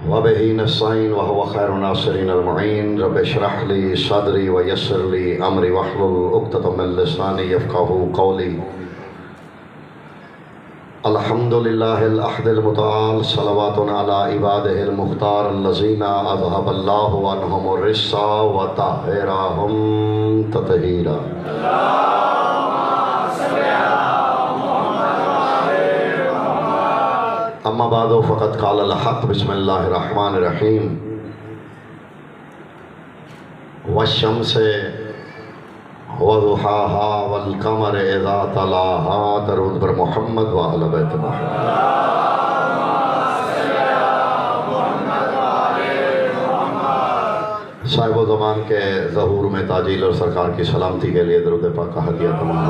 وبه نستعين وهو خير الناصرين المعين رب اشرح لي صدري ويسر لي أمري واحلل عقدة من لساني يفقهوا قولي. الحمد لله الأحد المتعال صلوات على عباده المختار الذين أذهب الله عنهم الرجس وطهرهم تطهيرا. اما بعد فقد قال الحق بسم الله الرحمن الرحيم والشمس وضحاها والقمر اذا تلاها. درود بر محمد و اہل بیت محمد. صاحب و زمان کے ظہور میں تاجیل اور سرکار کی سلامتی کے لیے درود پاک کا ہدیہ تمام.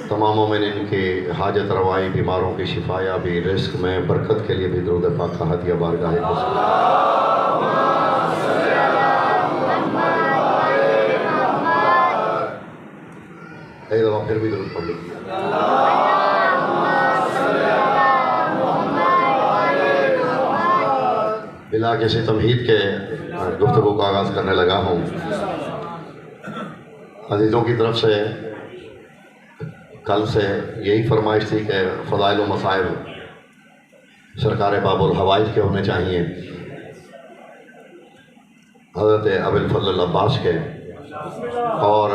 تمام مومنین کی حاجت روائی، بیماروں کی شفا یابی، رزق میں برکت کے لیے بھی درود پاک کا ہدیہ بارگاہ رسول. ایک دفعہ پھر بھی درود پڑھ لیجیے. بلا کسی تمہید کے گفتگو کا آغاز کرنے لگا ہوں. عزیزوں کی طرف سے کل سے یہی فرمائش تھی کہ فضائل و مصائب سرکار باب الحوائج کے ہونے چاہیے. حضرت ابو الفضل العباس کے، اور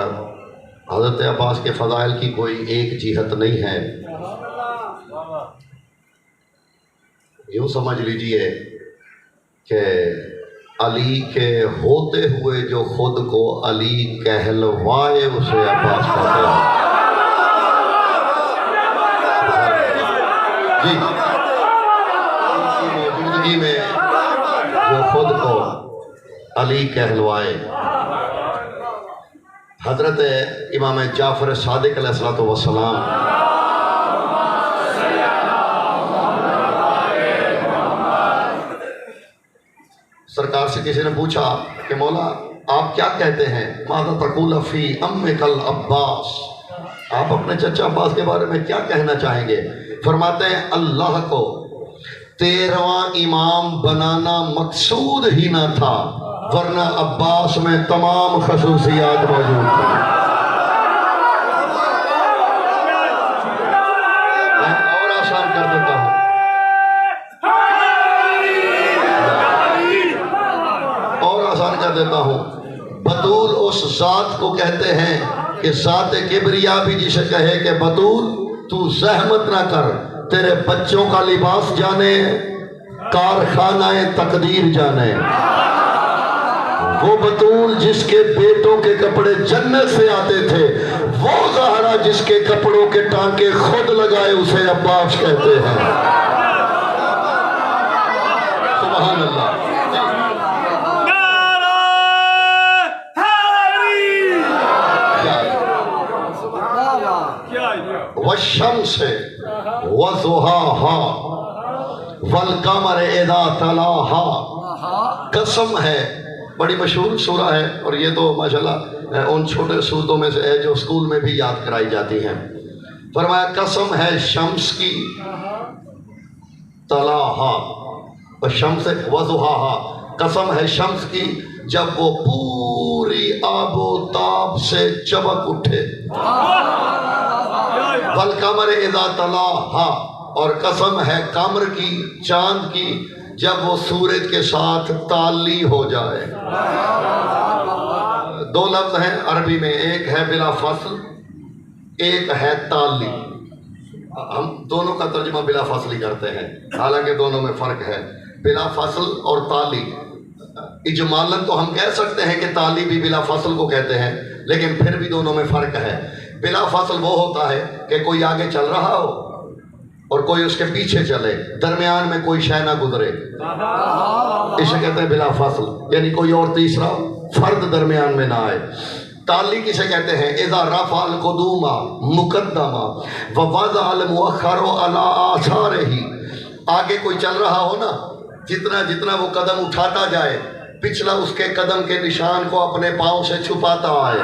حضرت عباس کے فضائل کی کوئی ایک جہت نہیں ہے. یوں سمجھ لیجئے کہ علی کے ہوتے ہوئے جو خود کو علی کہلوائے اسے عباس کہتے ہیں. جی، موجودگی میں جو خود کو علی کہلوائے. حضرت امام جعفر صادق علیہ السلام سرکار سے کسی نے پوچھا کہ مولا آپ کیا کہتے ہیں؟ ماذا تقول فی امک العباس، آپ اپنے چچا عباس کے بارے میں کیا کہنا چاہیں گے؟ فرماتے ہیں اللہ کو 13واں امام بنانا مقصود ہی نہ تھا، ورنہ عباس میں تمام خصوصیات موجود تھیں. اور آسان کر دیتا ہوں، بطول اس ذات کو کہتے ہیں کہ ذات کبریا بھی جسے کہے کہ بطول تو زحمت نہ کر، تیرے بچوں کا لباس جانے، کارخانہ تقدیر جانے. وہ بطول جس کے بیٹوں کے کپڑے جنت سے آتے تھے، وہ زہرا جس کے کپڑوں کے ٹانکے خود لگائے، اسے عباس کہتے ہیں. سبحان اللہ. والشمس وضحاها والقمر اذا تلاها. قسم ہے، بڑی مشہور سورہ ہے، اور یہ تو ماشاءاللہ ان چھوٹے سورتوں میں سے ہے جو اسکول میں بھی یاد کرائی جاتی ہیں. فرمایا قسم ہے شمس کی، تلاہا، والشمس وضحاها، قسم ہے شمس کی جب وہ پوری آب و تاب سے چمک اٹھے. والقمر اذا تلاہا، اور قسم ہے قمر کی، چاند کی، جب وہ سورج کے ساتھ تالی ہو جائے. دو لفظ ہیں عربی میں، ایک ہے بلا فصل، ایک ہے تالی. ہم دونوں کا ترجمہ بلا فصل ہی کرتے ہیں، حالانکہ دونوں میں فرق ہے. بلا فصل اور تالی، اجمالاً تو ہم کہہ سکتے ہیں کہ تالی بھی بلا فصل کو کہتے ہیں، لیکن پھر بھی دونوں میں فرق ہے. بلا فصل وہ ہوتا ہے کہ کوئی آگے چل رہا ہو اور کوئی اس کے پیچھے چلے، درمیان میں کوئی شے نہ گزرے، اسے کہتے ہیں بلا فصل، یعنی کوئی اور تیسرا فرد درمیان میں نہ آئے. تالی کسے کہتے ہیں؟ اذا رفع القدوم مقدمہ ووضع المؤخر علی آثارہ. آگے کوئی چل رہا ہو نا، جتنا جتنا وہ قدم اٹھاتا جائے، پچھلا اس کے قدم کے نشان کو اپنے پاؤں سے چھپاتا آئے.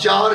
4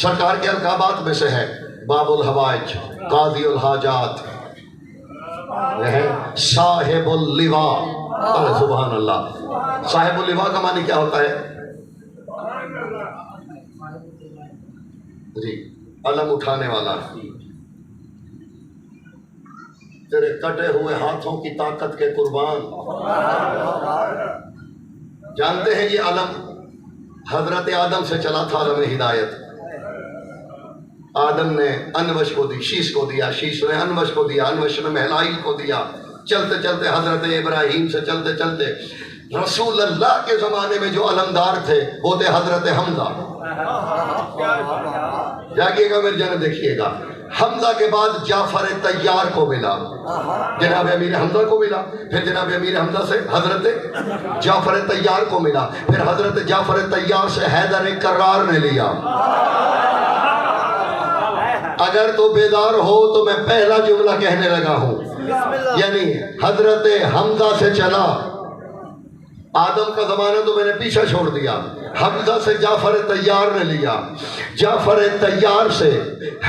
سرکار کے القابات میں سے ہے باب الحوائج، قاضی الحاجات، صاحب اللواء۔ سبحان اللہ، صاحب اللواء کا معنی کیا ہوتا ہے جی؟ علم اٹھانے والا۔ تیرے کٹے ہوئے ہاتھوں کی طاقت کے قربان، جانتے ہیں یہ علم حضرت آدم سے چلا تھا، علم ہدایت۔ آدم نے انوش کو دی، شیش کو دیا، شیش نے انوش کو دیا، انوش نے مہلائل کو دیا، چلتے چلتے حضرت ابراہیم سے چلتے چلتے رسول اللہ کے زمانے میں جو علمدار تھے وہ تھے حضرت حمزہ۔ جاگیے گا میرے جانے، دیکھیے گا، حمزہ کے بعد جعفر طیار کو ملا، جناب امیر حمزہ کو ملا، پھر جناب امیر حمزہ سے حضرت جعفر طیار کو ملا، پھر حضرت جعفر طیار سے حیدر کرار نے لیا۔ اگر تو بیدار ہو تو میں پہلا جملہ کہنے لگا ہوں، یعنی حضرت حمزہ سے چلا، آدم کا زمانہ تو میں نے پیچھے چھوڑ دیا، حمزہ سے جعفر طیار نے لیا، جعفر طیار سے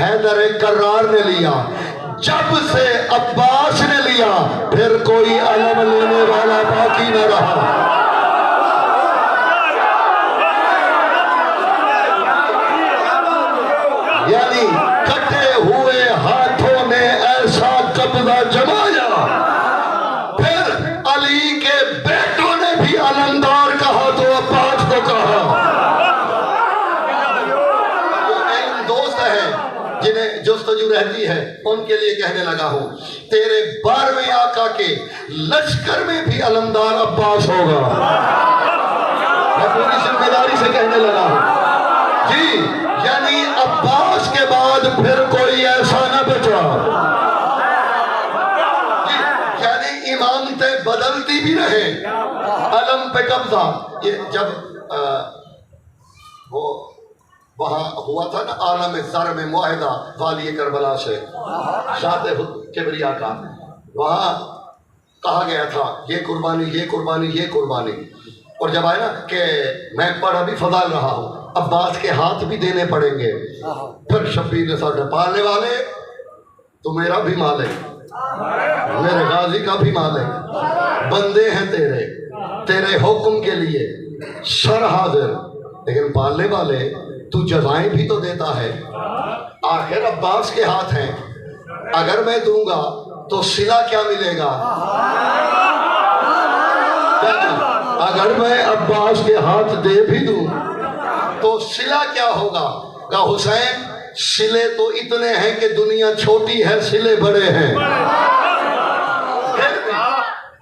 حیدر کرار نے لیا، جب سے عباس نے لیا پھر کوئی علم لینے والا باقی نہ رہا۔ یعنی کٹے ہوئے ہاتھوں نے ایسا قبضہ جمایا، پھر علی کے بیٹوں نے بھی علمدار کہا تو عباس کو کہا۔ دوست ہیں جنہیں جستجو رہتی ہے ان کے لیے کہنے لگا ہوں، تیرے 12ویں آقا کے لشکر میں بھی علمدار عباس ہوگا۔ میں پوری ذمہ داری سے کہنے لگا ہوں جی، یعنی عباس کے بعد پھر کوئی ایسا نہ بچا جی، یعنی امامتیں بدلتی بھی رہے، علم پہ قبضہ۔ یہ جب وہ وہاں ہوا تھا نا عالم زر میں معاہدہ والی کربلا سے ذات کبریا کا، وہاں کہا گیا تھا یہ قربانی، یہ قربانی، یہ قربانی، اور جب آئے نا کہ میں پر ابھی فضال رہا ہوں، عباس کے ہاتھ بھی دینے پڑیں گے، پھر شبیر نے ساتھ پالنے والے تو میرا بھی مال ہے، میرے غازی کا بھی مال ہے، بندے ہیں تیرے، تیرے حکم کے لیے سر حاضر، لیکن پالنے والے تو جزائیں بھی تو دیتا ہے، آخر عباس کے ہاتھ ہیں، اگر میں دوں گا تو صلہ کیا ملے گا؟ اگر میں عباس کے ہاتھ دے بھی دوں تو صلہ کیا ہوگا؟ کہ حسین صلے تو اتنے ہیں کہ دنیا چھوٹی ہے، صلے بڑے ہیں،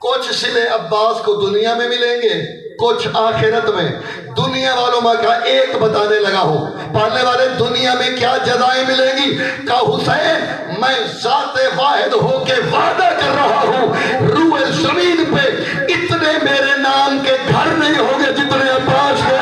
کچھ صلے عباس کو دنیا میں ملیں گے، کچھ آخرت میں۔ دنیا والوں میں کا ایک بتانے لگا ہوں، پالنے والے دنیا میں کیا جزائیں ملیں گی؟ کہ حسین میں ذات واحد ہو کے وعدہ کر رہا ہوں، روح زمین پہ اتنے میرے نام کے گھر نہیں ہوں گے جتنے عباس کے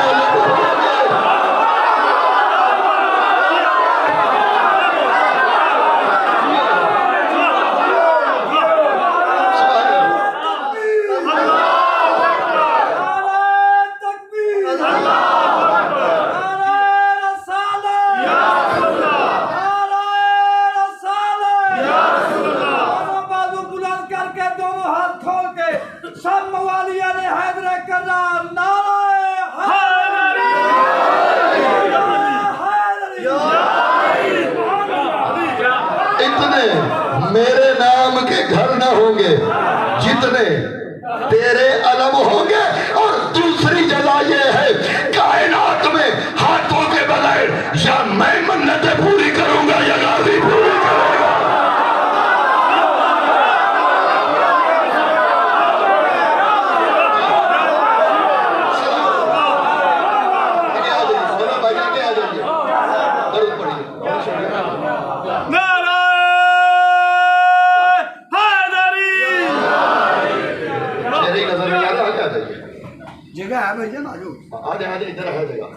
میرے نام کے گھر نہ ہوں گے جتنے تیرے علم ہوں گے۔ اور دوسری جزا یہ ہے، کائنات میں ہاتھوں کے بغیر یا میں منتیں پوری کروں گا یا غازی پوری کرے گا۔ جگہ ہے بھائی جان، آجو آجے ادھر ہے جگہ،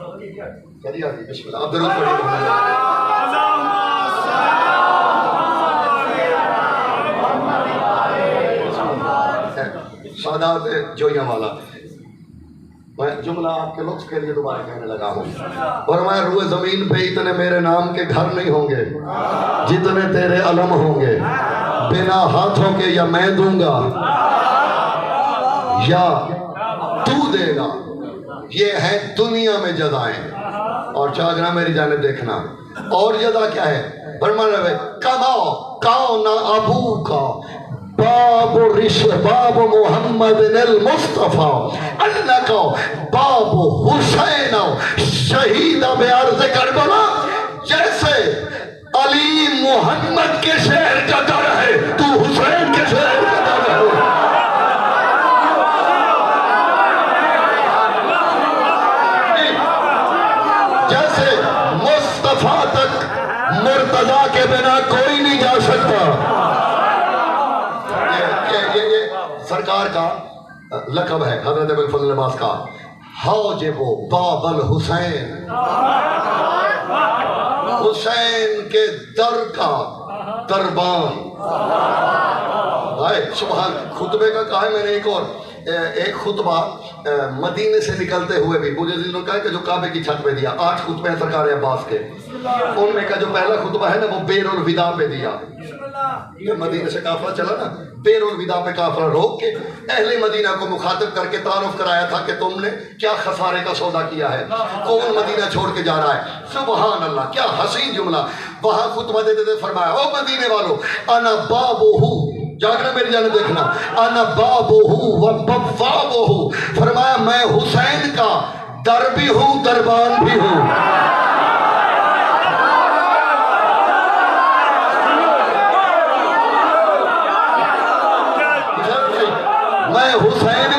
چلیے آجی بسم اللہ، آپ درود پڑھیے۔ سادات جویاں والا میں جملہ آپ کے لطف کے لیے دوبارہ کہنے لگا ہوں، فرمایا روئے زمین پہ اتنے میرے نام کے گھر نہیں ہوں گے جتنے تیرے علم ہوں گے، بنا ہاتھوں کے یا میں دوں گا یا تو دے گا، یہ ہے دنیا میں جزائیں۔ اور چاگنا میری جانب دیکھنا، اور جزا کیا ہے؟ فرمایا کما کان ابو کا باب باب محمد المصطفیٰ اللہ کا باب حسین شہید بیارض کربلا، جیسے علی محمد کے شہر کا در ہے تو حسین کے شہر کا در ہے۔ جیسے مصطفیٰ تک مرتضیٰ کے بنا کوئی نہیں جا سکتا۔ یہ سرکار کا لقب ہے حضرت ابوالفضل عباس کا، حاجب باب الحسین، حسین کے در کا دربان۔ سبحان، خطبے کا کہا ہے میں نے ایک خطبہ مدینے سے نکلتے ہوئے بھی مجھے نے کہا کہ جو کعبے کی چھت پہ دیا، 8 خطبے ہیں سرکار عباس کے، ان میں کا جو پہلا خطبہ ہے نا وہ بیر الوداع پہ دیا۔ یہ مدینے سے قافلہ چلا نا، بیر الوداع پہ قافلہ روک کے اہل مدینہ کو مخاطب کر کے تعارف کرایا تھا کہ تم نے کیا خسارے کا سودا کیا ہے، کون مدینہ چھوڑ کے جا رہا ہے۔ سبحان اللہ، کیا حسین جملہ۔ وہاں خطبہ دیتے تھے فرمایا او مدینے والو انا بابہ، جاگنا میری جانب دیکھنا، انا بابہ و بوابہ، فرمایا میں حسین کا در بھی ہوں دربان بھی ہوں۔ میں حسین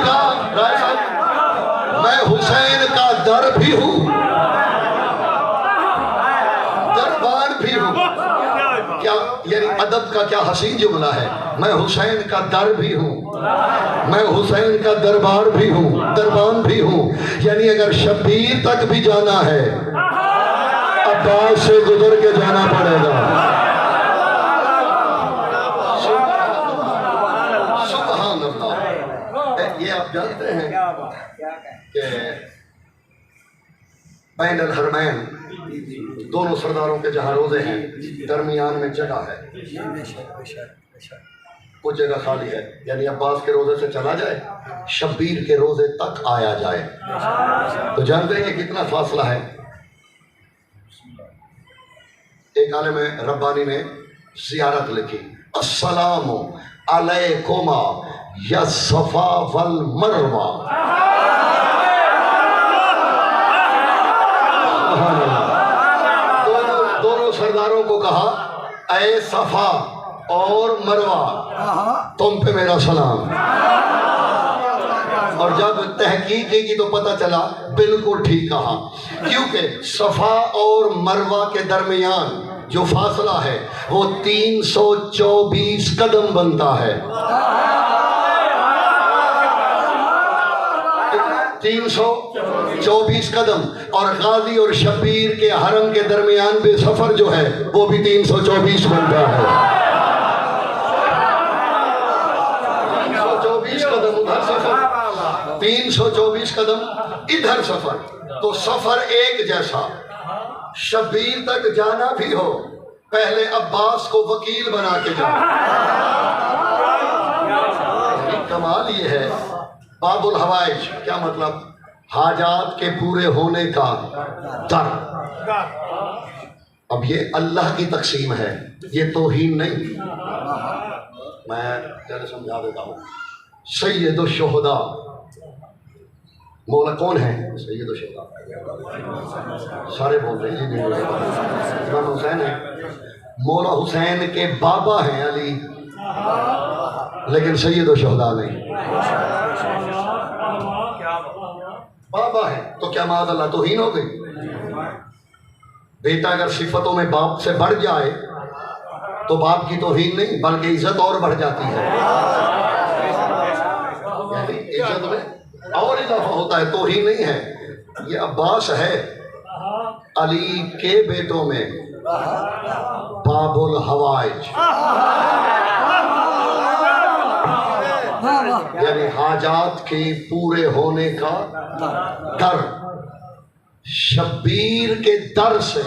کا در بھی ہوں دربان بھی ہوں۔ کیا یعنی ادب کا کیا حسین جملہ ہے، میں حسین کا در بھی ہوں، میں حسین کا دربار بھی ہوں، دربان بھی ہوں۔ یعنی اگر شبیر تک بھی جانا ہے عباس سے گزر کے جانا پڑے گا۔ سبحان اللہ۔ یہ آپ جانتے ہیں کہ بین الحرمین دونوں سرداروں کے جہاں روزے ہیں درمیان میں جگہ ہے، وہ جگہ خالی ہے، یعنی عباس کے روزے سے چلا جائے شبیر کے روزے تک آیا جائے، تو جانتے ہیں کہ کتنا فاصلہ ہے۔ ایک عالم ربانی نے زیارت لکھی، السلام علیکما یا صفا والمروہ، دونوں سرداروں کو کہا اے صفا اور مروہ تم پہ میرا سلام۔ اور جب تحقیق کی تو پتہ چلا بالکل ٹھیک کہا، کیونکہ صفا اور مروہ کے درمیان جو فاصلہ ہے وہ 324 قدم بنتا ہے۔ 324 قدم، اور غازی اور شبیر کے حرم کے درمیان بھی سفر جو ہے وہ بھی 324 بنتا ہے۔ 324 قدم ادھر سفر، 324 قدم ادھر سفر، تو سفر ایک جیسا۔ شبیر تک جانا بھی ہو پہلے عباس کو وکیل بنا کے جانا۔ کمال یہ ہے، باب الحوائج کیا مطلب؟ حاجات کے پورے ہونے کا در۔ اب یہ اللہ کی تقسیم ہے، یہ توہین نہیں۔ میں چلے سمجھا دیتا ہوں۔ سید الشہداء مولا کون ہے؟ سید الشہداء سارے بول رہے ہیں جی، امام حسین ہے۔ مولا حسین کے بابا ہیں علی، لیکن سید الشہداء نہیں۔ بابا ہے تو کیا معاذ اللہ توہین ہو گئی؟ بیٹا اگر صفتوں میں باپ سے بڑھ جائے تو باپ کی توہین نہیں بلکہ عزت اور بڑھ جاتی ہے، یعنی عزت میں اور اضافہ ہوتا ہے، توہین نہیں ہے۔ یہ عباس ہے علی کے بیٹوں میں باب الحوائج، یعنی حاجات کے پورے ہونے کا در، شبیر کے در سے۔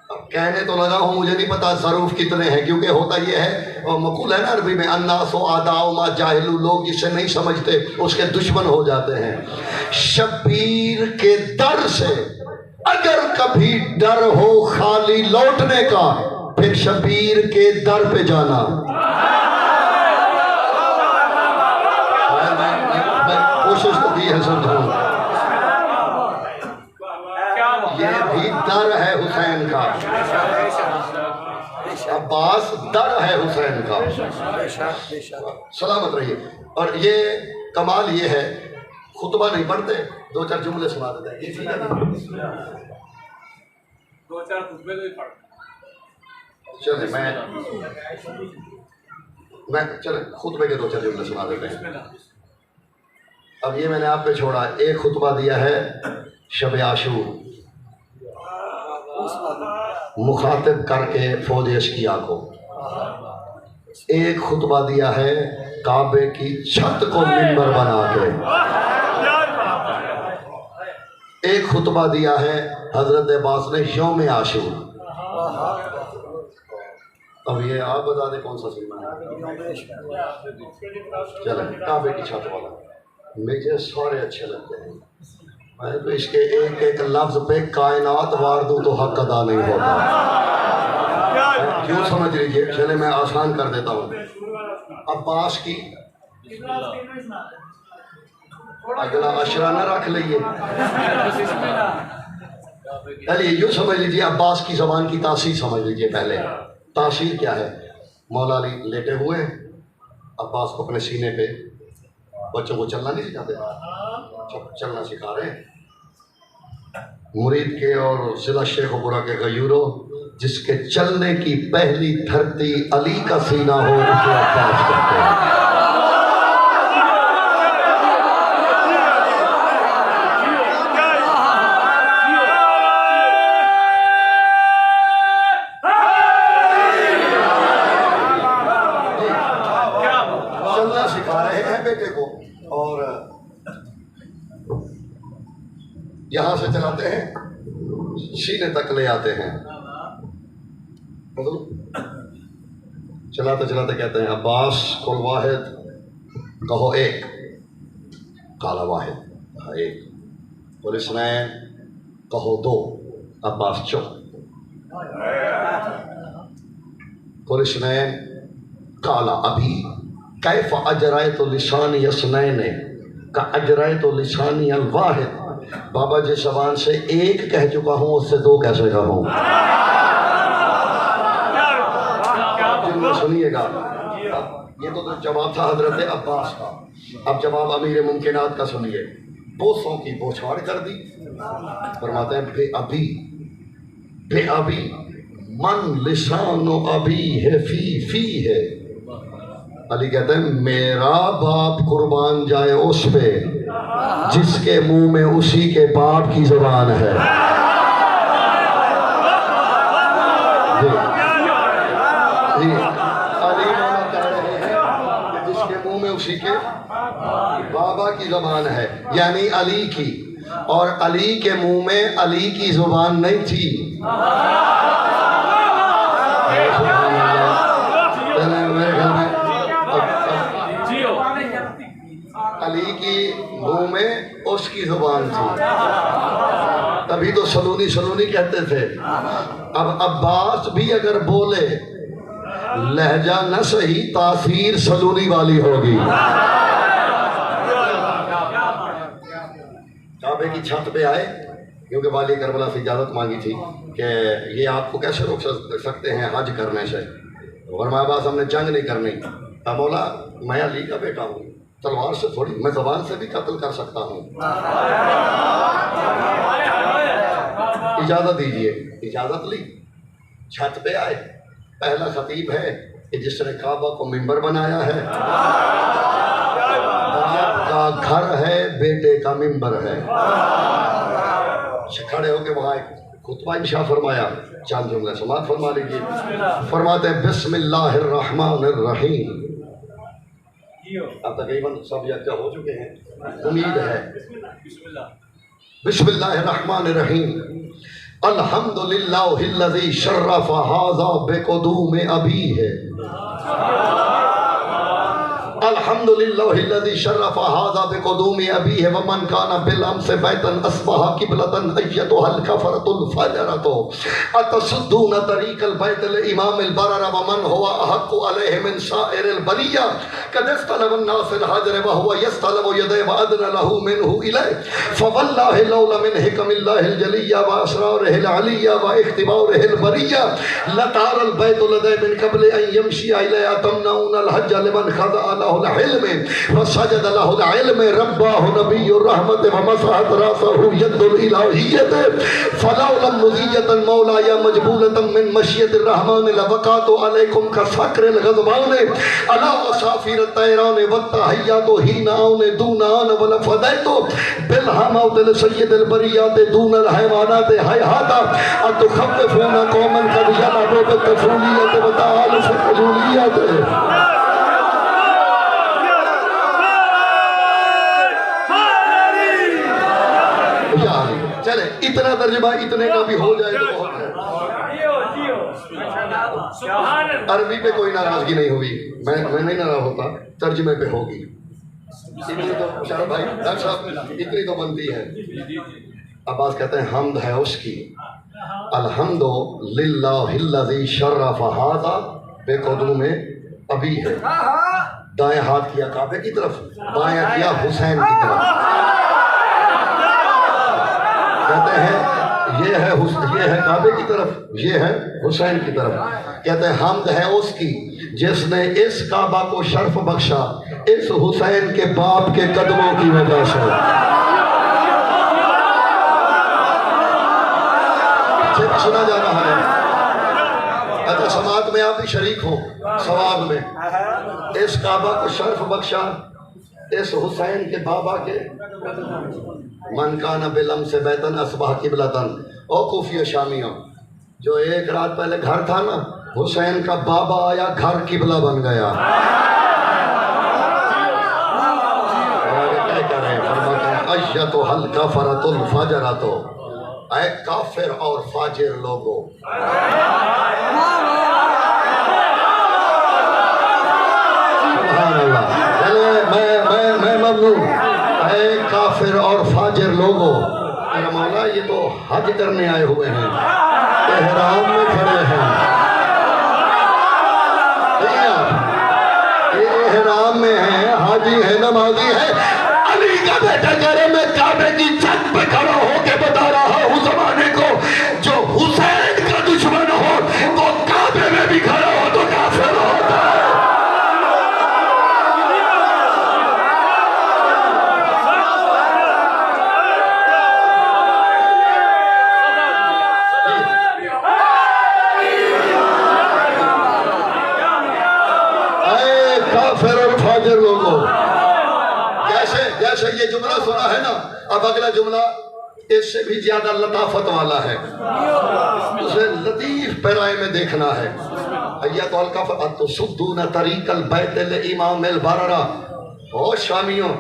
اب کہنے تو لگا ہوں، مجھے نہیں پتا ظروف کتنے ہیں، کیونکہ ہوتا یہ ہے، مقول ہے نا عربی میں الناس اعداء ما جاہلوا، لوگ جسے نہیں سمجھتے اس کے دشمن ہو جاتے ہیں۔ شبیر کے در سے اگر کبھی ڈر ہو خالی لوٹنے کا، پھر شبیر کے در پہ جانا۔ میں کوشش تو کی ہے سمجھوں، یہ بھی در ہے حسین کا، عباس در ہے حسین کا، سلامت رہیے۔ اور یہ کمال یہ ہے، خطبہ نہیں پڑھتے، دو چار جملے سنا دیتے ہیں، یہ ٹھیک ہے، دو چار خطبے تو ہی پڑھتے۔ چلے میں چلے خطبے کے دو چار جملے سنا دیتے ہیں۔ اب یہ میں نے آپ پہ چھوڑا، ایک خطبہ دیا ہے شب عاشور، مخاطب کر کے فوج اشقیاء کو، ایک خطبہ دیا ہے کعبے کی چھت کو منبر بنا کے، ایک خطبہ دیا ہے حضرت عباس نے یوم عاشور۔ اب یہ آپ بتا دیں کون سا سننا ہے؟ چلیں کعبے کی چھت والا، مجھے سارے اچھے لگتے ہیں، میں تو اس کے ایک ایک لفظ پہ کائنات وار دوں تو حق ادا نہیں ہوتا، کیوں سمجھ لیجیے۔ چلے میں آسان کر دیتا ہوں، عباس کی اگلا عشرہ نہ رکھ لئیے، چلیے یوں سمجھ لیجیے، عباس کی زبان کی تاثیر سمجھ لیجیے۔ پہلے تاثیر کیا ہے؟ مولا علی لیٹے ہوئے، عباس کو اپنے سینے پہ، بچوں کو چلنا نہیں سکھاتے، چلنا سکھا رہے ہیں، مرید کے اور ضلع شیخ و برا کے غیوروں، جس کے چلنے کی پہلی دھرتی علی کا سینہ ہو اسے عباس کہتے ہیں۔ چلنا سکھا رہے ہیں بیٹے کو، اور یہاں سے چلاتے ہیں سینے تک لے آتے ہیں، چلاتے چلاتے کہتے ہیں عباس قل واحد، کہو ایک، قال واحد ایک، قل اثنین، کہو دو، عباس چپ، قل اثنین، قال ابھی کیف اجرایت لسانی اثنین کاجرایت لسانی الواحد، بابا جس زبان سے ایک کہہ چکا ہوں اس سے دو کیسے کہوں؟ سنیے گا، یہ تو جواب تھا حضرت عباس کا، اب جواب امیر ممکنات کا سنیے۔ بوسوں کی بوچھاڑ کر دی، فرماتے ہیں بے ابی من لسان و ابی ہے فی ہے، علی کہتے ہیں میرا باپ قربان جائے اس پہ جس کے منہ میں اسی کے باپ کی زبان ہے۔ جی علی مولا کہہ رہے ہیں کہ جس کے منہ میں اسی کے بابا کی زبان ہے، یعنی علی کی، اور علی کے منہ میں علی کی زبان نہیں تھی۔ میرے گھر میں علی کی منہ میں اس کی زبان تھی، تبھی تو سلونی سلونی کہتے تھے۔ اب عباس بھی اگر بولے لہجہ نہ صحیح، تاثیر سلونی والی ہوگی۔ کعبے کی چھت پہ آئے، کیونکہ والی کربلا سے اجازت مانگی تھی کہ یہ آپ کو کیسے روک سکتے ہیں حج کرنے سے، فرمایا عباس ہم نے جنگ نہیں کرنی۔ مولا میں علی کا بیٹا ہوں، تلوار سے تھوڑی، میں زبان سے بھی قتل کر سکتا ہوں، اجازت دیجئے۔ اجازت لی، چھت پہ آئے، پہلا خطیب ہے کہ جس نے کعبہ کو منبر بنایا ہے، باپ کا گھر ہے، بیٹے کا منبر ہے، کھڑے ہو کے وہاں ایک خطبہ انشاء فرمایا، چند جملے سماعت فرما لیجیے۔ فرماتے ہیں بسم اللہ الرحمن الرحیم، اب تقریباً سب یکجا ہو چکے ہیں، امید ہے۔ بسم اللہ۔ بسم اللہ الرحمن الرحیم۔ الحمدللہ الذی شرف ھذا بقدوم ابیہ، الحمدللہ الذی شرف ھذا بقدوم ابیہ ومن کان بالامس بیتا اصبح قبلۃ ایتھا الکفرۃ الفجرۃ اتصدون طریق البیت الامام البرر ومن هو احق علیہ من سائر البریہ قد استلم الناس الحجر وهو يستلم يديه وادنى له منه الیہ فواللہ لولا من حکم اللہ الجلیہ واسرارہ العلیہ واختبارہ البریہ لطار البیت لدی من قبل ان یمشی الیہ تمنعون الحج لمن خضع له العلم وسجد له العلم رباه نبی الرحمت ومسحت راسه ید الالہیت فلولا مزیة مولاي مجبولة من مشیت الرحمن لوقعت علیکم كسکر الغضبان الا وصافیر الطیران والتحیات حین آن دون آن ولفدیت بالحمود لسید البریات دون الحیوانات حیحاتا اتخففون قوما قد یلعبوا بالطفولیت وتعالوا في الفضولیت۔ چلے اتنا ترجمہ اتنے کا بھی ہو جائے تو بہت ہے۔ عربی پہ کوئی ناراضگی نہیں ہوئی، میں نہیں ناراض ہوتا، ترجمے پہ ہوگی۔ اتنی تو شاہ بھائی ڈاکٹر صاحب اتنی تو بنتی ہے۔ عباس کہتے ہیں حمد ہے اس کی، الحمد للہ الذی شرف ھذا بقدوم ابی ہے، دائیں ہاتھ کیا کعبے کی طرف، بائیں کیا حسین کی طرف۔ کہتے ہیں یہ ہے کعبے کی طرف، یہ ہے حسین کی طرف۔ کہتے ہیں حمد ہے اس کی جس نے اس کعبہ کو شرف بخشا اس حسین کے باپ کے قدموں کی وجہ سے۔ سنا جا رہا ہے، اچھا سماعت میں آپ بھی شریک ہوں ثواب میں۔ اس کعبہ کو شرف بخشا اس حسین کے بابا کے، من کان بالامس بیتا اصبح قبلۃ۔ او کوفی و شامیوں، جو ایک رات پہلے گھر تھا نا، حسین کا بابا آیا گھر قبلہ بن گیا۔ کیا کہہ رہے ہیں؟ فرماتے ہیں ایتھا الکفرۃ الفجرۃ، اے کافر اور فاجر لوگو۔ سبحان اللہ۔ میں ممنون، اے کافر اور فاجر لوگو۔ میرا مولا یہ تو حج کرنے آئے ہوئے ہیں، احرام میں کھڑے ہیں، یہ احرام میں ہیں، حاجی ہے، نمازی ہے۔ علی کا بیٹا کہہ رہے میں کعبے کی چھت پہ کھڑا ہو کے بتا رہا ہوں زمانے کو، جو حسین کا دشمن ہو وہ کعبے میں بھی کھڑا ہو تو کافر ہوتا ہے۔ کافر اور فاجر لوگوں، جیسے یہ جملہ سنا ہے نا، اب اگلا جملہ اس سے بھی زیادہ لطافت والا ہے، اسے لطیف پیرائے میں دیکھنا ہے۔ ایتھا الکفرۃ تصدون طریق البیت الامام البرر، او شامیوں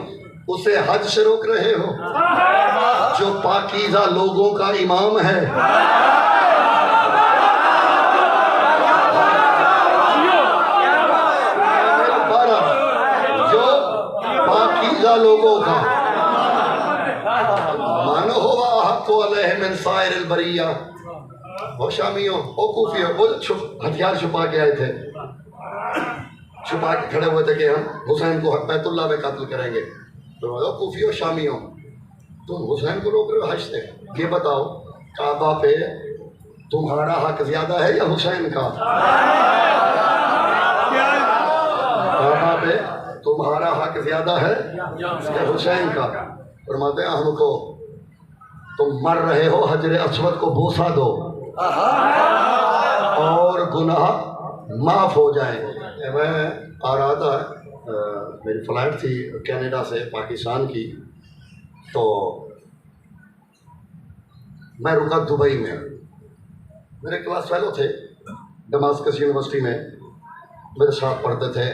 اسے حج سے روک رہے ہو جو پاکیزہ لوگوں کا امام ہے۔ لوگوں کا مانو ہوا حق علیہ من سائر البریہ۔ وہ شامیوں، وہ کوفیوں، وہ ہتھیار چھپا کے آئے تھے، چھپا کے کھڑے ہوئے تھے کہ ہم حسین کو بیت اللہ میں قتل کریں گے۔ تو وہ کوفیوں شامیوں، تم حسین کو روک رہے ہو حج سے، یہ بتاؤ کعبہ پہ تمہارا حق زیادہ ہے یا حسین کا؟ کعبہ پہ تمہارا حق زیادہ ہے یا حسین کا؟ فرماتے ہیں ہم کو تم مر رہے ہو، حجر اسود کو بوسہ دو اور گناہ معاف ہو جائیں۔ میں آ رہا تھا، میری فلائٹ تھی کینیڈا سے پاکستان کی، تو میں رکا دبئی میں، میرے کلاس فیلو تھے ڈماسکس یونیورسٹی میں، میرے ساتھ پڑھتے تھے،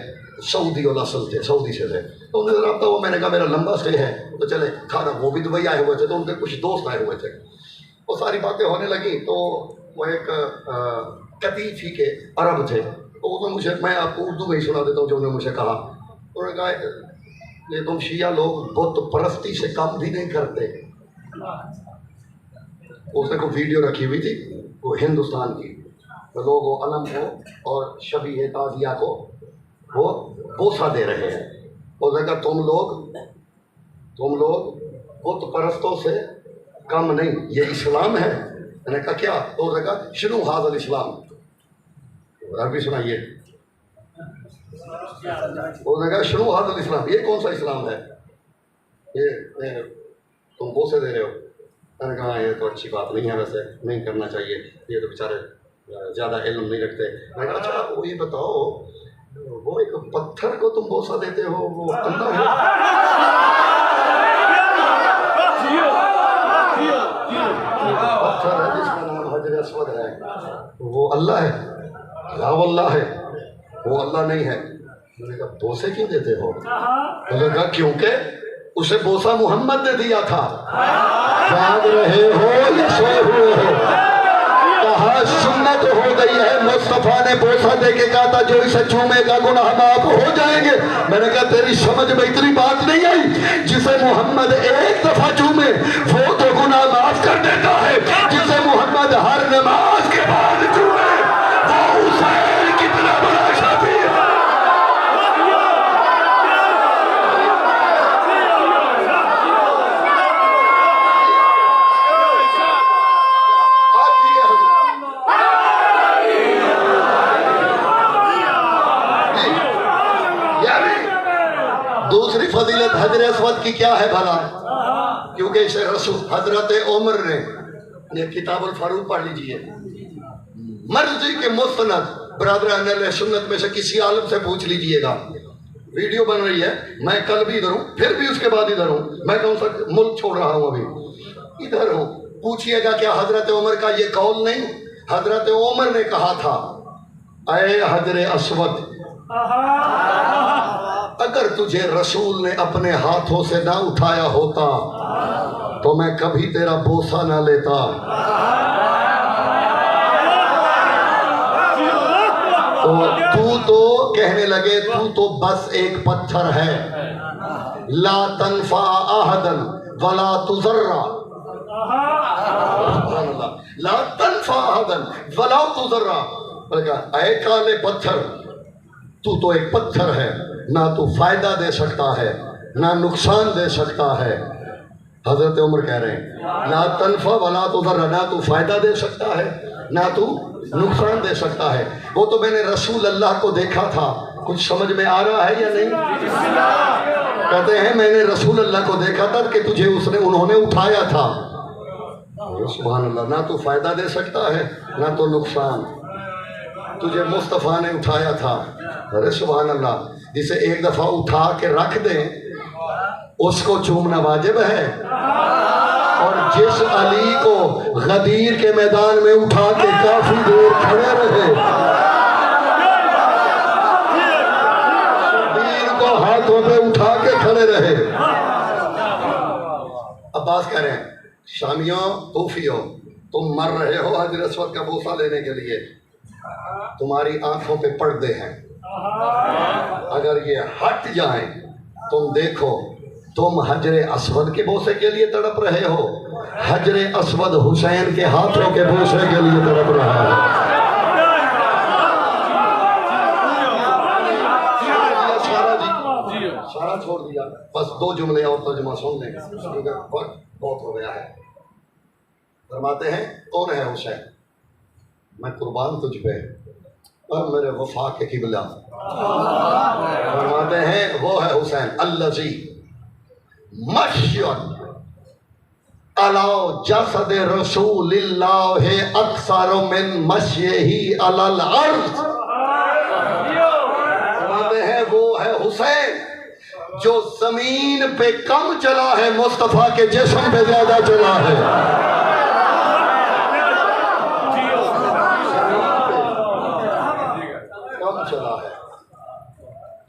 سعودی الاصل تھے، سعودی سے تھے، تو ان سے رابطہ ہوا، میں نے کہا میرا لمبا اسٹے ہے تو چلے کھانا، وہ بھی دبئی آئے ہوئے تھے تو ان کے کچھ دوست آئے ہوئے تھے، وہ ساری باتیں ہونے لگیں تو وہ ایک قطیف ہی کے عرب تھے، تو انہوں نے مجھے، میں آپ کو اردو میں ہی سنا دیتا ہوں جو انہوں نے مجھے کہا، انہوں نے کہا یہ تم شیعہ لوگ بت پرستی سے کم بھی نہیں کرتے. اس نے کوئی ویڈیو رکھی ہوئی تھی وہ ہندوستان کی، تو لوگ وہ علم کو اور شبیہ تازیہ کو وہ بوسہ دے رہے ہیں. اس نے کہا تم لوگ بت پرستوں سے کم نہیں، یہ اسلام ہے. میں نے کہا کیا؟ تو اس نے کہا شنو ھذا الاسلام، عربی سنائیے. اس نے کہا شنو ھذا الاسلام، یہ کون سا اسلام ہے، یہ تم بوسے دے رہے ہو. میں نے کہا یہ تو اچھی بات نہیں ہے، ویسے نہیں کرنا چاہیے، یہ تو بیچارے زیادہ علم نہیں رکھتے. میں نے کہا اچھا وہ یہ بتاؤ، وہ ایک پتھر کو تم بوسہ دیتے ہو، وہ اللہ ہے؟ پتھر ہے جس کا نام حجر اسود ہے، وہ اللہ ہے؟ لا واللہ ہے، وہ اللہ نہیں ہے. میں نے کہا بوسے کیوں دیتے ہو؟ میں نے کہا کیونکہ اسے بوسہ محمد نے دیا تھا. جاگ رہے ہو یا سوئے ہوئے ہو؟ کہا سنت ہو گئی ہے، مصطفیٰ نے بوسہ دے کے کہا تھا جو اسے چومے گا گناہ معاف ہو جائیں گے. میں نے کہا تیری سمجھ میں اتنی بات نہیں آئی، جسے محمد ایک دفعہ چومے وہ تو گناہ معاف کر دیتا ہے، جسے محمد ہر نماز کے بعد چومے وہ حسین کتنا بڑا شفیع ہے. دوسری فضیلت حجر اسود کی کیا ہے بھلا؟ کیونکہ اسے رسول حضرت عمر نے، یہ کتاب الفاروق پڑھ لیجئے، مرضی کے مستند، برادران اہل سنت میں سے کسی عالم سے پوچھ لیجئے گا. ویڈیو بن رہی ہے، میں کل بھی ادھر ہوں، پھر بھی اس کے بعد ادھر ہوں، میں کون سا ملک چھوڑ رہا ہوں، ابھی ادھر ہوں. پوچھئے گا کیا حضرت عمر کا یہ قول نہیں؟ حضرت عمر نے کہا تھا اے حجر اسود، اگر تجھے رسول نے اپنے ہاتھوں سے نہ اٹھایا ہوتا تو میں کبھی تیرا بوسہ نہ لیتا. تو کہنے لگے تو بس ایک پتھر ہے، لا تنفع احدا ولا تضر، لا تنفع احدا ولا تضر. اے کالے پتھر، تو ایک پتھر ہے، نہ تو فائدہ دے سکتا ہے نہ نقصان دے سکتا ہے. حضرت عمر کہہ رہے ہیں لا تنفع ولا تضر، نہ تو فائدہ دے سکتا ہے نہ تو نقصان دے سکتا ہے. وہ تو میں نے رسول اللہ کو دیکھا تھا، کچھ سمجھ میں آ رہا ہے یا نہیں؟ کہتے ہیں میں نے رسول اللہ کو دیکھا تھا کہ تجھے انہوں نے اٹھایا تھا. سبحان اللہ، نہ تو فائدہ دے سکتا ہے نہ تو نقصان، تجھے مصطفیٰ نے اٹھایا تھا. ارے سبحان اللہ، جسے ایک دفعہ اٹھا کے رکھ دیں اس کو چومنا واجب ہے، اور جس علی کو غدیر کے میدان میں اٹھا کے کافی دیر کھڑے رہے، دین کو ہاتھوں پہ اٹھا کے کھڑے رہے. عباس کہہ رہے ہیں شامیوں کوفیوں، تم مر رہے ہو حجر اسود کا بوسہ لینے کے لیے، تمہاری آنکھوں پہ پردے ہیں، اگر یہ ہٹ جائیں تم دیکھو تم حجر اسود کے بوسے کے لیے تڑپ رہے ہو، حجر اسود حسین کے ہاتھوں کے بوسے کے لیے تڑپ رہا ہے. سارا چھوڑ دیا، بس دو جملے اور ترجمہ سن لیں کیونکہ وقت بہت ہو گیا ہے. فرماتے ہیں کون ہے حسین؟ میں قربان تجھ پہ اور میرے وفا کے قبلہ. فرماتے ہیں وہ ہے حسین الذی مشی علی جسد رسول اللہ اکثر من مشیہ علی الارض. فرماتے ہیں وہ ہے حسین جو زمین پہ کم چلا ہے، مصطفیٰ کے جسم پہ زیادہ چلا ہے. کم چلا ہے،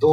2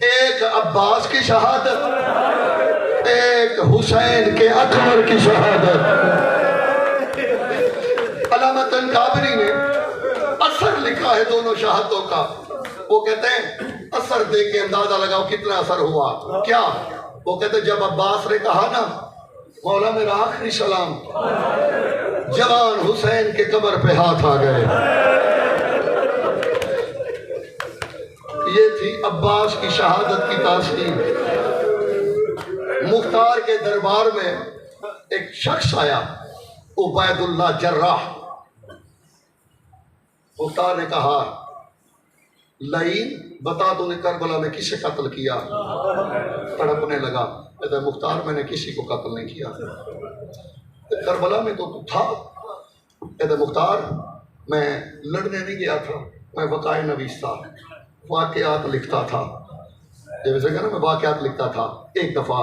ایک عباس کی شہادت، ایک حسین کے اکبر کی شہادت۔ علامہ تنکابری نے اثر لکھا ہے دونوں شہادتوں کا۔ وہ کہتے ہیں اثر دیکھ کے اندازہ لگاؤ کتنا اثر ہوا۔ کیا؟ وہ کہتے ہیں جب عباس نے کہا نا مولا میرا آخری سلام، جوان حسین کے قبر پہ ہاتھ آ گئے۔ یہ تھی عباس کی شہادت کی تاثیر۔ مختار کے دربار میں ایک شخص آیا، عبید اللہ جراح۔ مختار نے کہا لعین بتا تو نے کربلا میں کسے قتل کیا؟ تڑپنے لگا، کہتا ہے مختار میں نے کسی کو قتل نہیں کیا۔ کربلا میں تو تھا۔ کہتا ہے مختار میں لڑنے نہیں گیا تھا، میں وقائع نویس تھا، واقعات لکھتا تھا۔ جیسے کہ نا میں واقعات لکھتا تھا۔ ایک دفعہ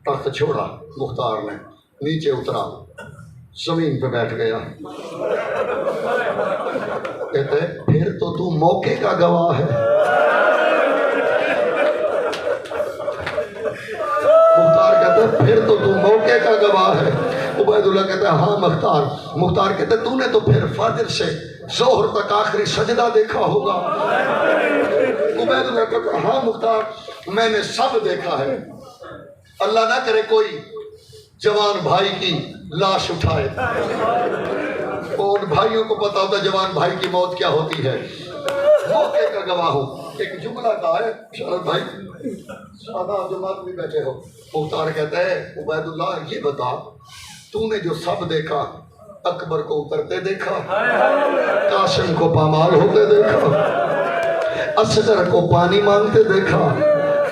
تخت چھوڑا مختار نے، نیچے اترا، زمین پہ بیٹھ گیا۔ کہتے ہیں پھر تو موقع کا گواہ ہے۔ مختار کہتے ہیں پھر تو موقع کا گواہ ہے۔ عبید اللہ کہتا ہے ہاں مختار۔ مختار کہتے ہیں تو نے تو پھر فجر سے ظہر تک آخری سجدہ دیکھا ہوگا۔ عبید اللہ کہتا ہے ہاں مختار میں نے سب دیکھا ہے۔ اللہ نہ کرے کوئی جوان بھائی کی لاش اٹھائے، اور بھائیوں کو پتا ہوتا ہے جوان بھائی کی موت کیا ہوتی ہے۔ موقع کا گواہ ہوں۔ ایک جملہ کہا ہے شرط بھائی، سادہ جماعت بھی بیٹھے ہو۔ مختار کہتا ہے عبید اللہ یہ بتا تو نے جو سب دیکھا، اکبر کو اترتے دیکھا، قاسم کو پامال ہوتے دیکھا، اصغر کو پانی مانگتے دیکھا،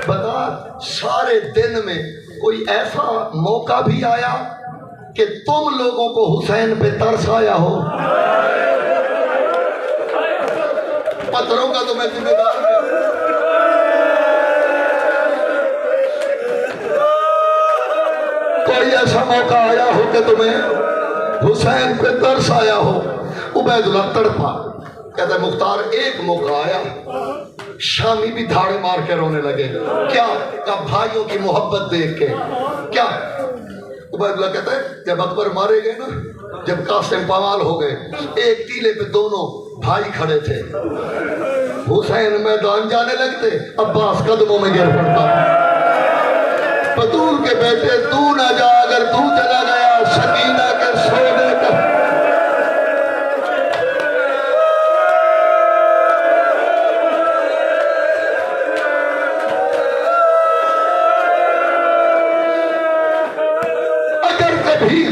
بتا سارے دن میں کوئی ایسا موقع بھی آیا کہ تم لوگوں کو حسین پہ ترس آیا ہو؟ پتھروں کا تو میں ذمہ دار ہوں۔ کوئی ایسا موقع آیا ہو کہ تمہیں حسین پہ ترس آیا ہو؟ عبید اللہ تڑپا، کہتا ہے مختار ایک موقع آیا، شامی بھی دھاڑے مار کے رونے لگے۔ کیا؟ کہ بھائیوں کی محبت دیکھ کے۔ کیا؟ عبید اللہ کہتا ہے جب اکبر مارے گئے نا، جب قاسم پامال ہو گئے، ایک ٹیلے پہ دونوں بھائی کھڑے تھے، حسین میدان جانے لگتے، عباس قدموں میں گر پڑتا، بطول کے بیٹے تو نہ جا اگر تو چلا گیا سکینہ کے سونے کا۔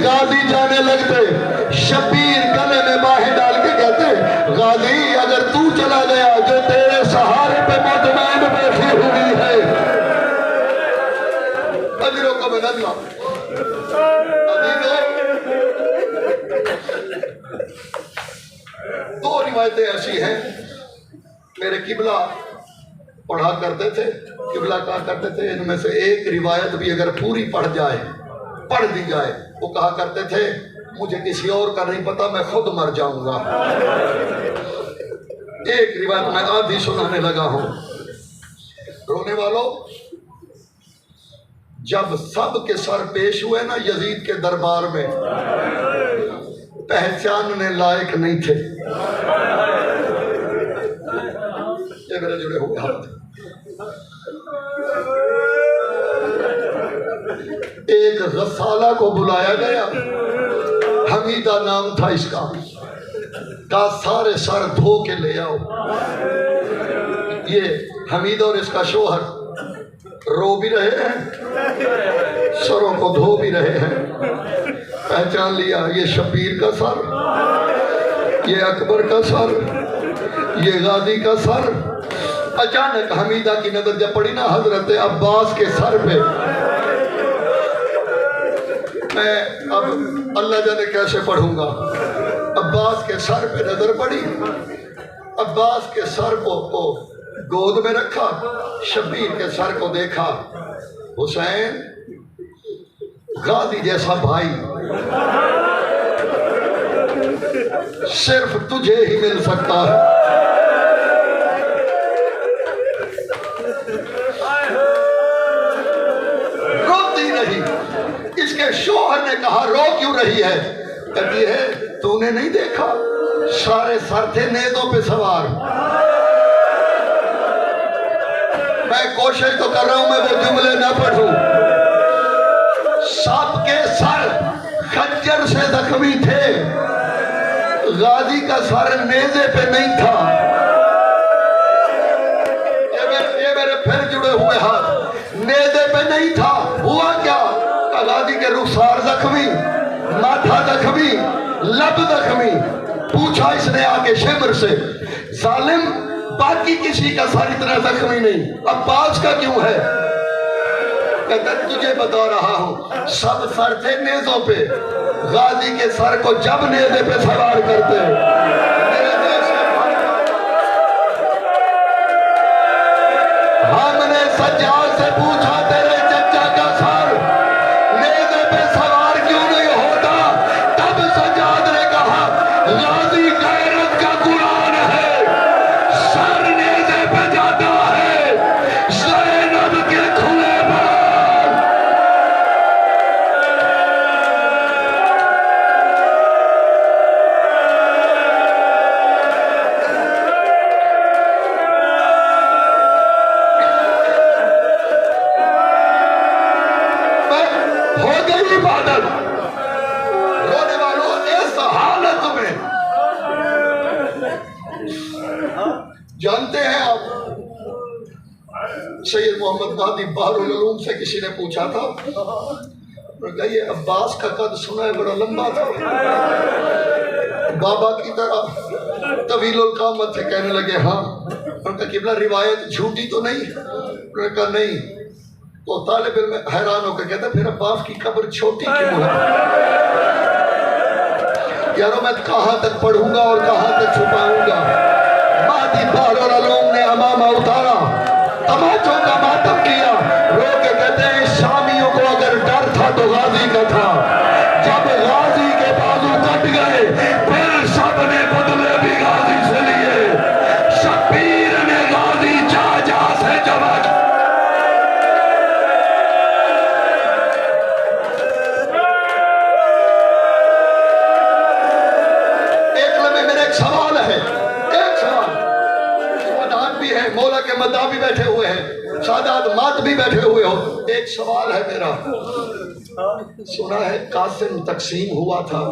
غازی جانے لگتے، شبیر گلے میں باہیں ڈال کے کہتے غازی اگر تو چلا گیا جو تیرے سہارے پہ مطمئن بیٹھی ہوئی ہے، اجروں کو میں نظر دو روایتیں ایسی ہیں۔ میرے قبلہ پڑھا کرتے تھے، قبلہ کہا کرتے تھے ان میں سے ایک روایت بھی اگر پوری پڑھ دی جائے، وہ کہا کرتے تھے مجھے کسی اور کا نہیں پتا، میں خود مر جاؤں گا۔ ایک روایت میں آدھی سنانے لگا ہوں۔ رونے والوں، جب سب کے سر پیش ہوئے نا یزید کے دربار میں، پہچاننے لائق نہیں تھے۔ یہ میرے جڑے ہوئے ہاتھ، ایک غسالہ کو بلایا گیا، حمیدہ نام تھا اس کا، کہا سارے سر دھو کے لے آؤ۔ یہ حمیدہ اور اس کا شوہر رو بھی رہے ہیں، سروں کو دھو بھی رہے ہیں۔ پہچان لیا یہ شبیر کا سر، یہ اکبر کا سر، یہ غازی کا سر۔ اچانک حمیدہ کی نظر جب پڑی نا حضرت عباس کے سر پہ، میں اب اللہ جانے کیسے پڑھوں گا، عباس کے سر پہ نظر پڑی، عباس کے سر کو گود میں رکھا، شبیر کے سر کو دیکھا، حسین غازی جیسا بھائی صرف تجھے ہی مل سکتا ہے۔ رہی ہے؟ کہتی ہے تو نے نہیں دیکھا سارے سر تھے نیزوں پہ سوار. میں کوشش تو کر رہا ہوں میں وہ جملے نہ پڑھوں. سب کے سر خنجر سے زخمی تھے, غازی کا سر نیزے پہ نہیں تھا. یہ میرے پھر جڑے ہوئے ہاتھ نیزے پہ نہیں تھا. ہوا کیا؟ غازی کے رخسار زخمی, ماتھا زخمی, لب زخمی. پوچھا اس نے آ کے شمر سے, ظالم باقی کسی کا سر اتنا زخمی نہیں, عباس کا کیوں ہے؟ کہتا تجھے بتا رہا ہوں سب سر تھے نیزوں پہ, غازی کے سر کو جب نیزے پہ سوار کرتے. ہم نے سجاد سے پوچھا تیرے چچا کا سر نیزے پہ سوار کیوں نہیں ہوتا؟ تب سجاد نے کہا غازی غیرت کا قرآن ہے, سر نیزے پہ جاتا ہے زینب کے کھلے بال. ہو گئی عبادت. رونے والوں اس حالت میں جانتے ہیں آپ سید محمد مہدی بحر العلوم سے کسی نے پوچھا تھا, یہ عباس کا قد سنا ہے بڑا لمبا تھا, بابا کی طرح طویل القامت سے. کہنے لگے ہاں. ان کا قبلہ روایت جھوٹی تو نہیں؟ انہوں نے کہا نہیں. تو طالب علم حیران ہو کے کہتا پھر عباس کی قبر چھوٹی کیوں ہے؟ یارو میں کہاں تک پڑھوں گا اور کہاں تک چھپاؤں گا. مہدی بحر العلوم نے امامہ اتارا, تماچوں کا ماتم کیا, رو کے کہتے ہیں شامیوں کو اگر ڈر تھا تو غازی کا تھا. جب غازی کے بازو کٹ گئے پھر سب نے بدلے بھی غازی سے لیے. شبیر نے غازی جا جا سے جمع. مولا کے مداح بھی بیٹھے ہوئے ہیں, سادات مات بھی بیٹھے ہوئے ہو. ایک سوال ہے میرا, سنا ہے قاسم تقسیم ہوا تھا.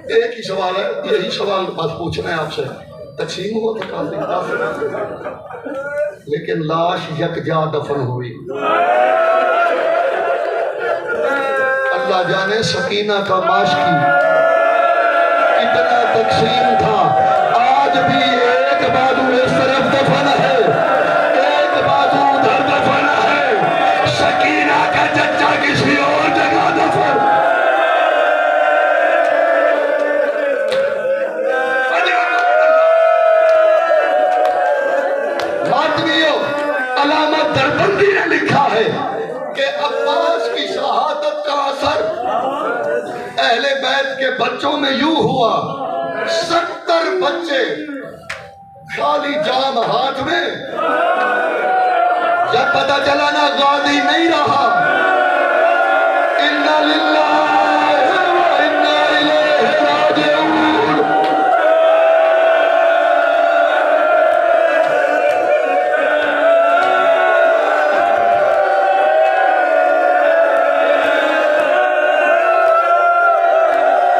ایک ہی سوال ہے, یہی سوال بس پوچھنا ہے آپ سے. تقسیم ہوا تھا قاسم, لیکن لاش یکجا دفن ہوئی. اللہ جانے سکینہ کا معاش کی کتنا تقسیم تھا. آج بھی ایک بازو اس طرف دفن ہے, ایک بازو ادھر دفن ہے. سکینہ کا چچا کسی اور جگہ دفن. ماتمیوں, علامت دربندی نے لکھا ہے کہ عباس کی شہادت کا اثر اہل بیت کے بچوں میں یوں ہوا, 70 بچے خالی جام ہاتھ میں. جب پتہ چلا نا غازی نہیں رہا, انا للہ و انا الیہ راجعون.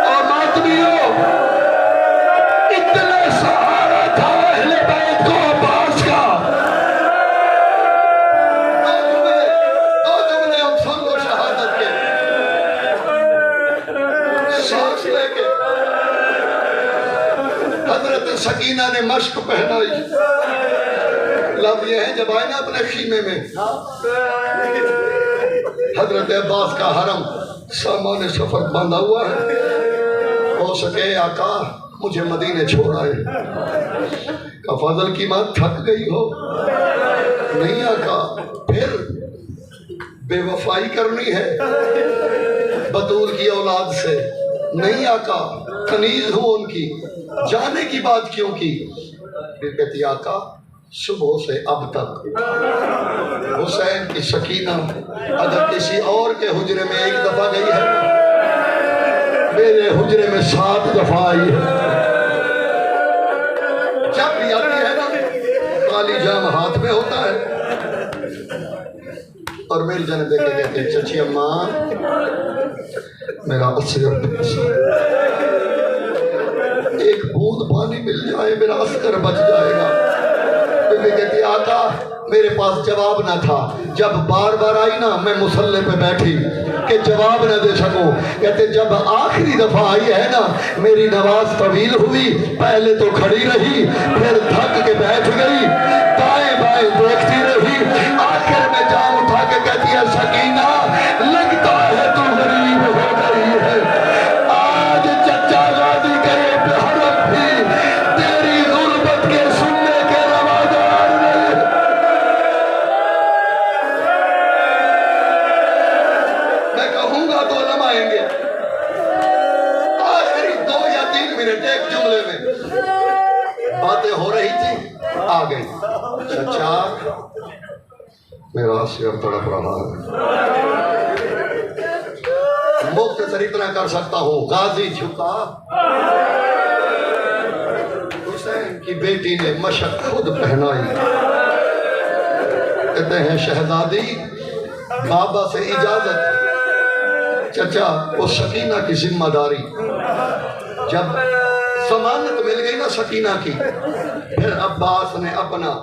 اور ماتمیوں, اتنا سہارا تھا اہل بیت کو عباس کا. دو جملے ہم سن لو شہادت کے, سانس لے کے. حضرت سکینہ نے مشک پہنائی. لفظ یہ ہے جب آئے نا اپنے خیمے میں, حضرت عباس کا حرم سامان سفر باندھا ہوا ہے. ہو سکے آقا مجھے مدینے چھوڑ آئے. کا فضل کی ماں تھک گئی ہو؟ نہیں آقا, پھر بے وفائی کرنی ہے بطول کی اولاد سے؟ نہیں آقا, کنیز ہوں ان کی, جانے کی بات کیوں کی؟ پھر کہتی آقا صبح سے اب تک حسین کی سکینہ اگر کسی اور کے حجرے میں ایک دفعہ گئی ہے میرے حجرے میں 7 دفعہ آئی ہے. جب بھی آتی ہے نا کالی جام ہاتھ میں ہوتا ہے اور میری جانب دیکھ کے کہتے ہیں چچی اماں میرا عسکر ایک بوند پانی مل جائے میرا عسکر بچ جائے گا. میں کہتی آقا میرے پاس جواب نہ تھا. جب بار بار آئی نا میں مصلے پہ بیٹھی کہ جواب نہ دے سکوں. کہتے جب آخری دفعہ آئی ہے نا میری نماز طویل ہوئی. پہلے تو کھڑی رہی پھر تھک کے بیٹھ گئی دائیں بائیں دیکھتی رہی. آخر میں جان اٹھا کے کہتی ہے سکینہ لگتا ہے تو غریب ہو گئی ہے. آج چچا غازی کرے حرم بھی تیری غربت کے سننے کے روادار نہیں. میں کہوں گا تو علم آئیں گے. آخری 2 یا 3 منٹ ایک جملے میں باتیں ہو رہی تھی آ گئی. چچا میرا سر تڑپ رہا ہے. مختصر اتنا کر سکتا ہوں غازی جھکا. حسین کی بیٹی نے مشق خود پہنائی. کہتے ہیں شہزادی بابا سے اجازت. چچا وہ سکینہ کی ذمہ داری جب ضمانت مل گئی نا سکینہ کی پھر عباس نے اپنا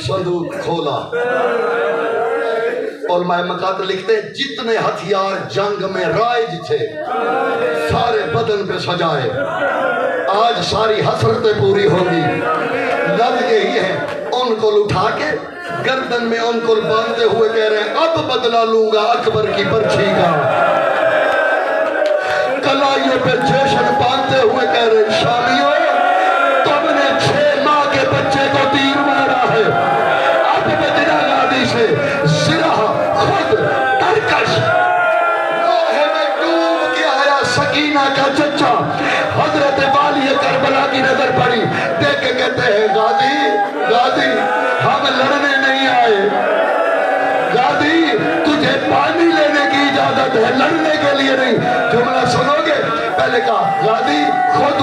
صندوق کھولا. علماء مقات لکھتے جتنے ہتھیار جنگ میں رائج تھے سارے بدن پہ سجائے. آج ساری حسرتیں پوری ہوگی. لفظ یہی ہے ان کو اٹھا کے گردن میں ان کو باندھتے ہوئے کہہ رہے ہیں اب بدلہ لوں گا اکبر کی برچھی کا. کلائیوں پہ جیشن باندھتے ہوئے کہہ رہے ہیں شامیوں تم نے 6 ماہ کے بچے کو تیر مارا ہے. اب بدنا غازی سے زرہ خود ترکش لوہے میں ڈوب کے آیا. سکینہ کا چچا حضرت والی کربلا کی نظر پڑی دیکھ کے کہتے ہیں غازی ہم لڑنے نہیں آئے. غازی تجھے پانی لینے کی اجازت ہے لڑنے کے لیے نہیں. جملہ سنو گے پہلے کہا غازی خود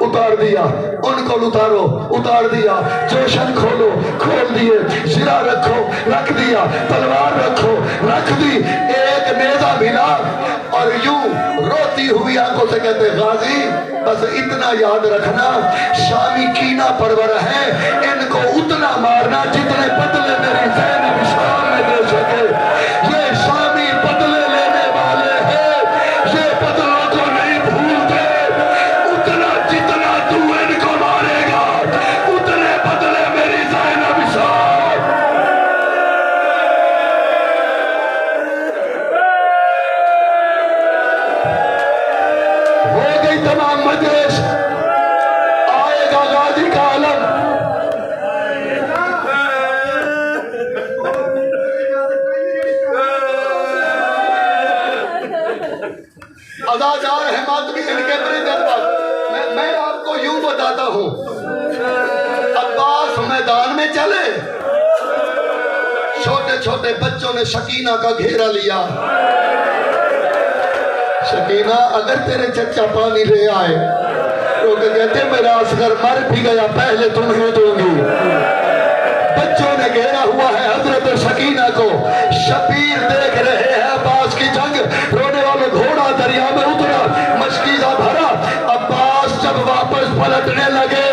اتار دیا. ان کو اتار دیا. جوشن کھولو کھول دیے. زرہ رکھ دیا. تلوار رکھ دی. ایک نیزہ ملا اور یوں روتی ہوئی آنکھوں سے کہتے غازی بس اتنا یاد رکھنا شامی کینہ پرور ہے ان کو اتنا مارنا جتنے بدلے میری زینب شام میں دے سکے. یہ شامی بدلے لینے والے ہیں یہ بدلوں کو نہیں بھولتے. اتنا جتنا تو ان کو مارے گا اتنے بدلے میری زینب شام. ہو گئی تمام مجلس. آئے گا غازی کا علم. اداکار احمد بھی ان کے میں آپ کو یوں بتاتا ہوں. عباس میدان میں چلے چھوٹے چھوٹے بچوں نے سکینہ کا گھیرا لیا. سکینہ اگر تیرے چچا پانی لے آئے تو کہتے میرا اصغر مر بھی گیا پہلے تمہیں دوں گی. بچوں نے گھیرا ہوا ہے حضرت سکینہ کو. شبیر دیکھ رہے ہیں عباس کی جنگ. رونے والے گھوڑا دریا میں اترا مشکیزہ بھرا. عباس جب واپس پلٹنے لگے